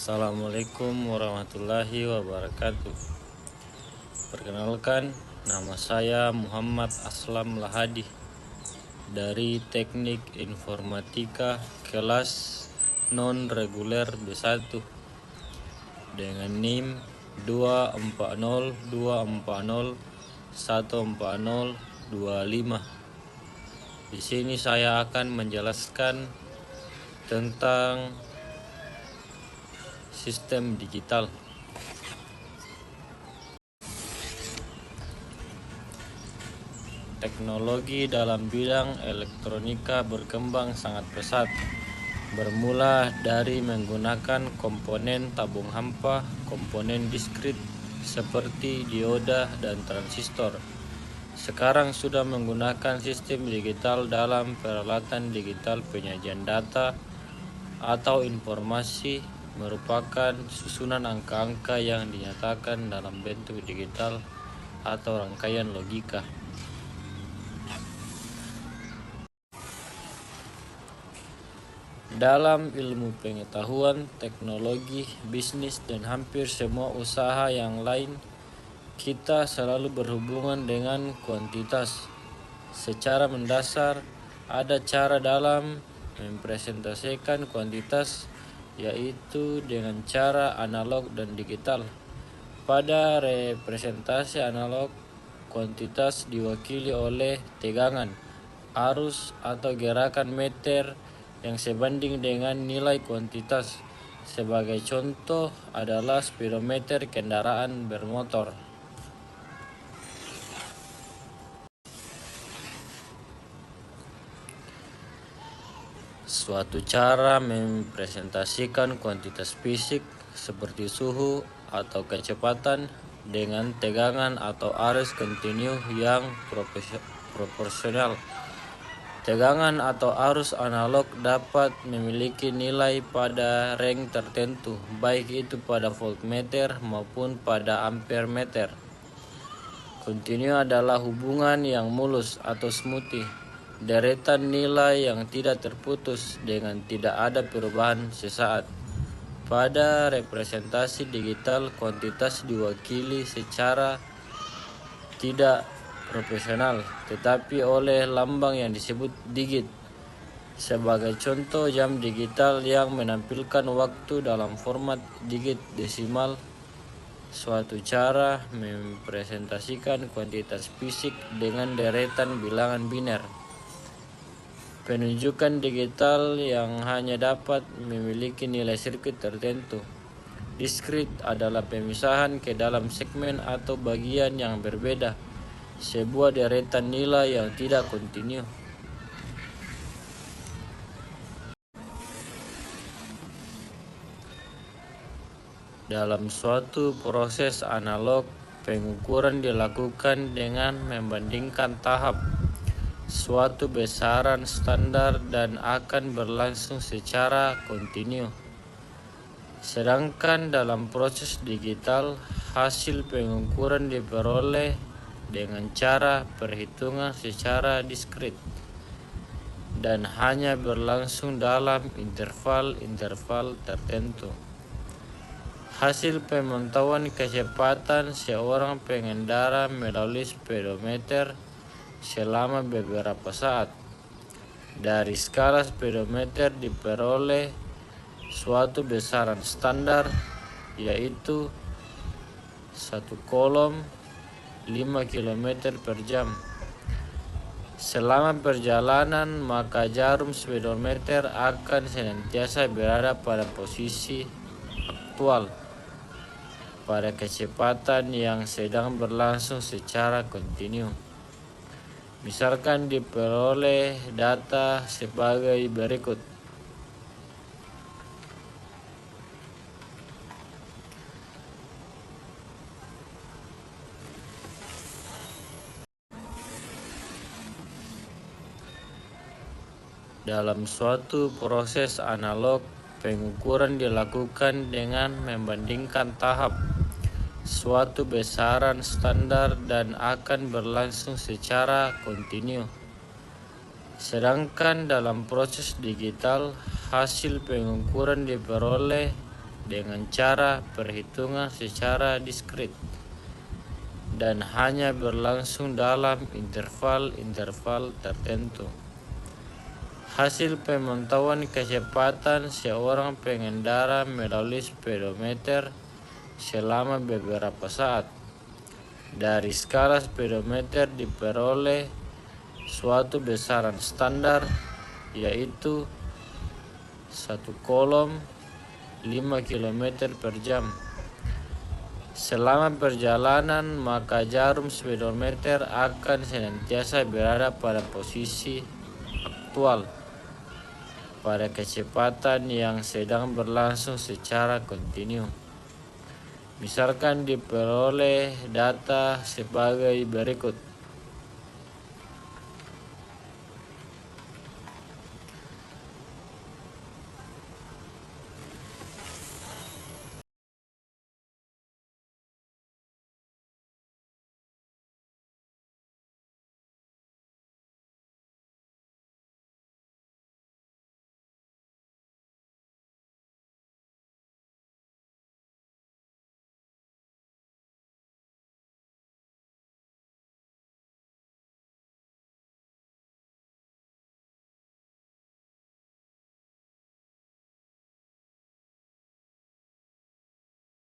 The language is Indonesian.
Assalamualaikum warahmatullahi wabarakatuh. Perkenalkan, nama saya Muhammad Aslam Lahadi dari Teknik Informatika kelas non reguler B1 dengan NIM 24024014025. Di sini saya akan menjelaskan tentang sistem digital. Teknologi dalam bidang elektronika berkembang sangat pesat, bermula dari menggunakan komponen tabung hampa, komponen diskrit seperti dioda dan transistor. Sekarang sudah menggunakan sistem digital dalam peralatan digital. Penyajian data atau informasi merupakan susunan angka-angka yang dinyatakan dalam bentuk digital atau rangkaian logika. Dalam ilmu pengetahuan, teknologi, bisnis, dan hampir semua usaha yang lain, kita selalu berhubungan dengan kuantitas. Secara mendasar, ada cara dalam mempresentasikan kuantitas, yaitu dengan cara analog dan digital. Pada representasi analog, kuantitas diwakili oleh tegangan, arus, atau gerakan meter yang sebanding dengan nilai kuantitas. Sebagai contoh adalah speedometer kendaraan bermotor. Suatu cara mempresentasikan kuantitas fisik seperti suhu atau kecepatan dengan tegangan atau arus kontinu yang proporsional. Tegangan atau arus analog dapat memiliki nilai pada range tertentu, baik itu pada voltmeter maupun pada ampermeter. Kontinu adalah hubungan yang mulus atau smooth, deretan nilai yang tidak terputus dengan tidak ada perubahan sesaat. Pada representasi digital, kuantitas diwakili secara tidak proporsional, tetapi oleh lambang yang disebut digit. Sebagai contoh, jam digital yang menampilkan waktu dalam format digit desimal. Suatu cara mempresentasikan kuantitas fisik dengan deretan bilangan biner. Penunjukan digital yang hanya dapat memiliki nilai sirkuit tertentu. Diskrit adalah pemisahan ke dalam segmen atau bagian yang berbeda, sebuah deretan nilai yang tidak kontinu. Dalam suatu proses analog, pengukuran dilakukan dengan membandingkan tahap suatu besaran standar dan akan berlangsung secara kontinu. Sedangkan dalam proses digital, hasil pengukuran diperoleh dengan cara perhitungan secara diskrit dan hanya berlangsung dalam interval tertentu. Hasil pemantauan kecepatan seorang pengendara melalui speedometer selama beberapa saat. Dari skala speedometer diperoleh suatu besaran standar, yaitu 1 kolom 5 km per jam. Selama perjalanan, maka jarum speedometer akan senantiasa berada pada posisi aktual pada kecepatan yang sedang berlangsung secara kontinu. Misalkan diperoleh data sebagai berikut. Dalam suatu proses analog, pengukuran dilakukan dengan membandingkan tahap suatu besaran standar dan akan berlangsung secara kontinu. Sedangkan dalam proses digital, hasil pengukuran diperoleh dengan cara perhitungan secara diskrit dan hanya berlangsung dalam interval-interval tertentu. Hasil pemantauan kecepatan seorang pengendara melalui speedometer selama beberapa saat. Dari skala speedometer diperoleh suatu besaran standar, yaitu 1 kolom 5 km per jam. Selama perjalanan, maka jarum speedometer akan senantiasa berada pada posisi aktual pada kecepatan yang sedang berlangsung secara kontinu. Misalkan diperoleh data sebagai berikut.